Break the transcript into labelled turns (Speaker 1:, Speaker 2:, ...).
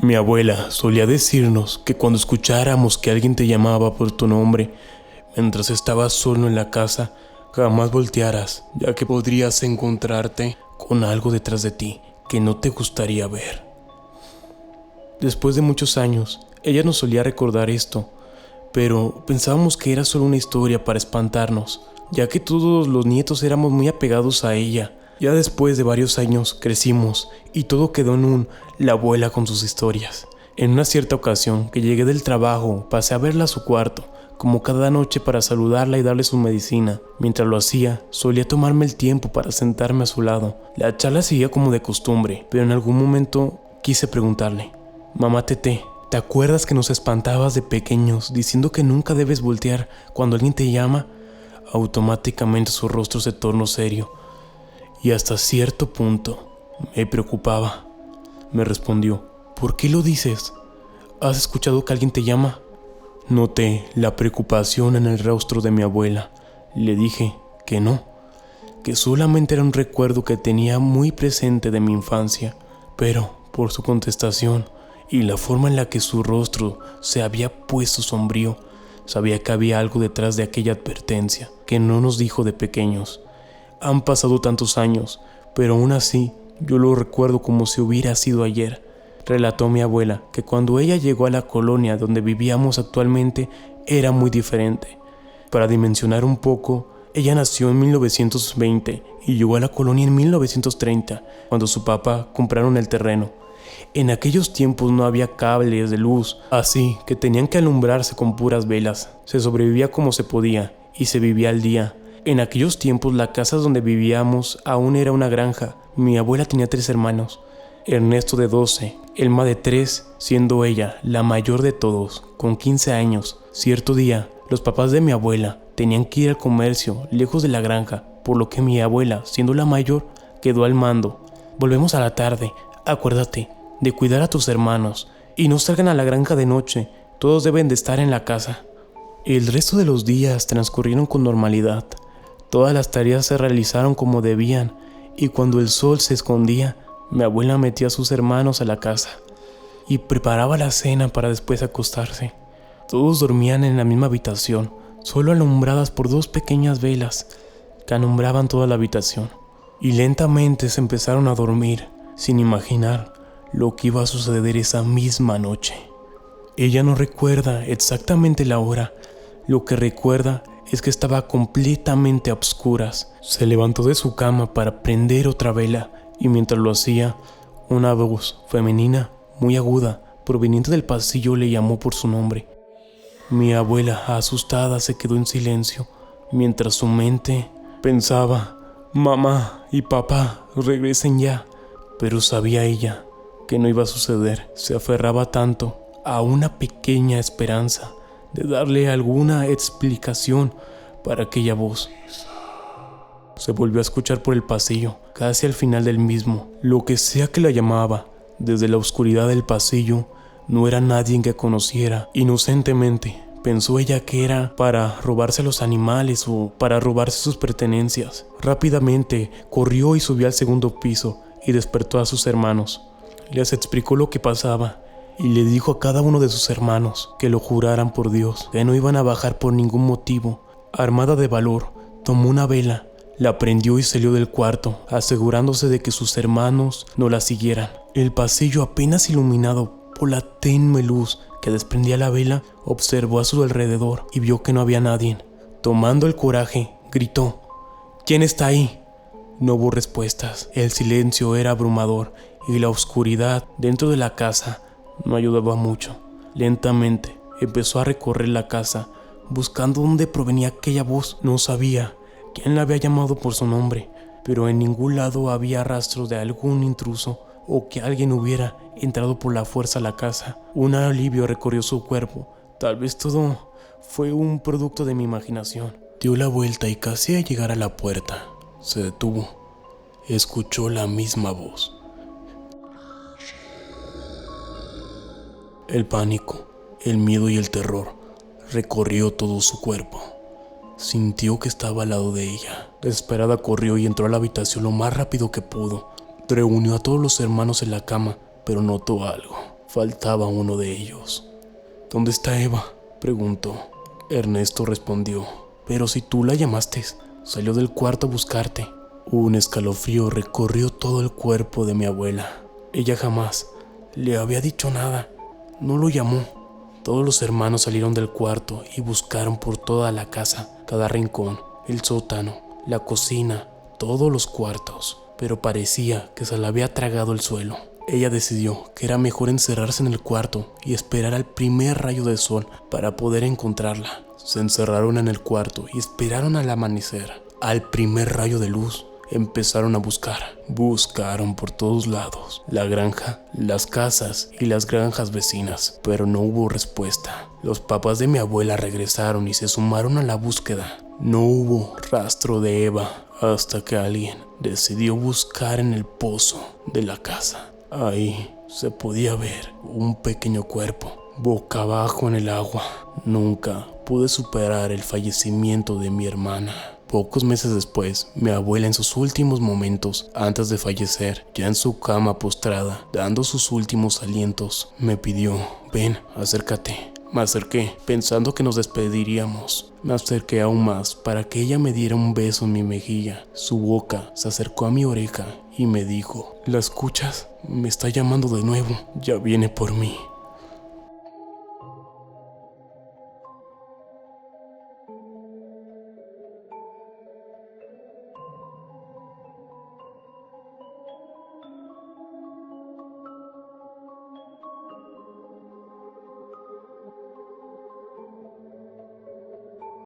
Speaker 1: Mi abuela solía decirnos que cuando escucháramos que alguien te llamaba por tu nombre mientras estabas solo en la casa, jamás voltearas, ya que podrías encontrarte con algo detrás de ti que no te gustaría ver. Después de muchos años, ella nos solía recordar esto, pero pensábamos que era solo una historia para espantarnos, ya que todos los nietos éramos muy apegados a ella. Ya después de varios años crecimos y todo quedó en la abuela con sus historias. En una cierta ocasión que llegué del trabajo, pasé a verla a su cuarto, como cada noche, para saludarla y darle su medicina. Mientras lo hacía, solía tomarme el tiempo para sentarme a su lado. La charla seguía como de costumbre, pero en algún momento quise preguntarle: Mamá Tete, ¿te acuerdas que nos espantabas de pequeños diciendo que nunca debes voltear cuando alguien te llama? Automáticamente su rostro se tornó serio y hasta cierto punto me preocupaba. Me respondió: ¿por qué lo dices? ¿Has escuchado que alguien te llama? Noté la preocupación en el rostro de mi abuela. Le dije que no, que solamente era un recuerdo que tenía muy presente de mi infancia, pero por su contestación y la forma en la que su rostro se había puesto sombrío, sabía que había algo detrás de aquella advertencia que no nos dijo de pequeños. Han pasado tantos años, pero aún así yo lo recuerdo como si hubiera sido ayer. Relató mi abuela que cuando ella llegó a la colonia donde vivíamos actualmente era muy diferente. Para dimensionar un poco, ella nació en 1920 y llegó a la colonia en 1930, cuando su papá compraron el terreno. En aquellos tiempos no había cables de luz, así que tenían que alumbrarse con puras velas. Se sobrevivía como se podía y se vivía al día. En aquellos tiempos la casa donde vivíamos aún era una granja. Mi abuela tenía 3 hermanos: Ernesto de 12, Elma de 3, siendo ella la mayor de todos, con 15 años. Cierto día, los papás de mi abuela tenían que ir al comercio lejos de la granja, por lo que mi abuela, siendo la mayor, quedó al mando. Volvemos a la tarde, acuérdate de cuidar a tus hermanos y no salgan a la granja de noche, todos deben de estar en la casa. El resto de los días transcurrieron con normalidad. Todas las tareas se realizaron como debían, y cuando el sol se escondía, mi abuela metía a sus hermanos a la casa y preparaba la cena para después acostarse. Todos dormían en la misma habitación, solo alumbradas por 2 pequeñas velas que alumbraban toda la habitación. Y lentamente se empezaron a dormir, sin imaginar lo que iba a suceder esa misma noche. Ella no recuerda exactamente la hora. Lo que recuerda es que estaba completamente a obscuras. Se levantó de su cama para prender otra vela y mientras lo hacía, una voz femenina muy aguda proveniente del pasillo le llamó por su nombre. Mi abuela, asustada, se quedó en silencio mientras su mente pensaba: mamá y papá, regresen ya. Pero sabía ella que no iba a suceder. Se aferraba tanto a una pequeña esperanza de darle alguna explicación para aquella voz. Se volvió a escuchar por el pasillo, casi al final del mismo. Lo que sea que la llamaba, desde la oscuridad del pasillo, no era nadie que conociera. Inocentemente, pensó ella que era para robarse a los animales o para robarse sus pertenencias. Rápidamente corrió y subió al 2.º piso y despertó a sus hermanos. Les explicó lo que pasaba y le dijo a cada uno de sus hermanos que lo juraran por Dios, que no iban a bajar por ningún motivo. Armada de valor, tomó una vela, la prendió y salió del cuarto, asegurándose de que sus hermanos no la siguieran. El pasillo, apenas iluminado por la tenue luz que desprendía la vela, observó a su alrededor y vio que no había nadie. Tomando el coraje, gritó: ¿quién está ahí? No hubo respuestas. El silencio era abrumador y la oscuridad dentro de la casa no ayudaba mucho. Lentamente empezó a recorrer la casa, buscando dónde provenía aquella voz. No sabía quién la había llamado por su nombre, pero en ningún lado había rastros de algún intruso o que alguien hubiera entrado por la fuerza a la casa. Un alivio recorrió su cuerpo. Tal vez todo fue un producto de mi imaginación. Dio la vuelta y casi al llegar a la puerta, se detuvo. Escuchó la misma voz. El pánico, el miedo y el terror recorrió todo su cuerpo. Sintió que estaba al lado de ella. Desesperada corrió y entró a la habitación lo más rápido que pudo. Reunió a todos los hermanos en la cama, pero notó algo. faltaba uno de ellos. ¿Dónde está Eva?, preguntó. Ernesto respondió. Pero si tú la llamaste, salió del cuarto a buscarte. Un escalofrío recorrió todo el cuerpo de mi abuela. Ella jamás le había dicho nada, no lo llamó. Todos los hermanos salieron del cuarto y buscaron por toda la casa, cada rincón, el sótano, la cocina, todos los cuartos, pero parecía que se la había tragado el suelo. Ella decidió que era mejor encerrarse en el cuarto y esperar al primer rayo de sol para poder encontrarla. Se encerraron en el cuarto y esperaron al amanecer. Al primer rayo de luz empezaron a buscar. Buscaron por todos lados, la granja, las casas y las granjas vecinas, pero no hubo respuesta. Los papás de mi abuela regresaron y se sumaron a la búsqueda. No hubo rastro de Eva hasta que alguien decidió buscar en el pozo de la casa. Ahí se podía ver un pequeño cuerpo, boca abajo en el agua. Nunca pude superar el fallecimiento de mi hermana. Pocos meses después, mi abuela, en sus últimos momentos, antes de fallecer, ya en su cama postrada, dando sus últimos alientos, me pidió: ven, acércate. Me acerqué, pensando que nos despediríamos. Me acerqué aún más para que ella me diera un beso en mi mejilla. Su boca se acercó a mi oreja y me dijo: ¿la escuchas? Me está llamando de nuevo. Ya viene por mí.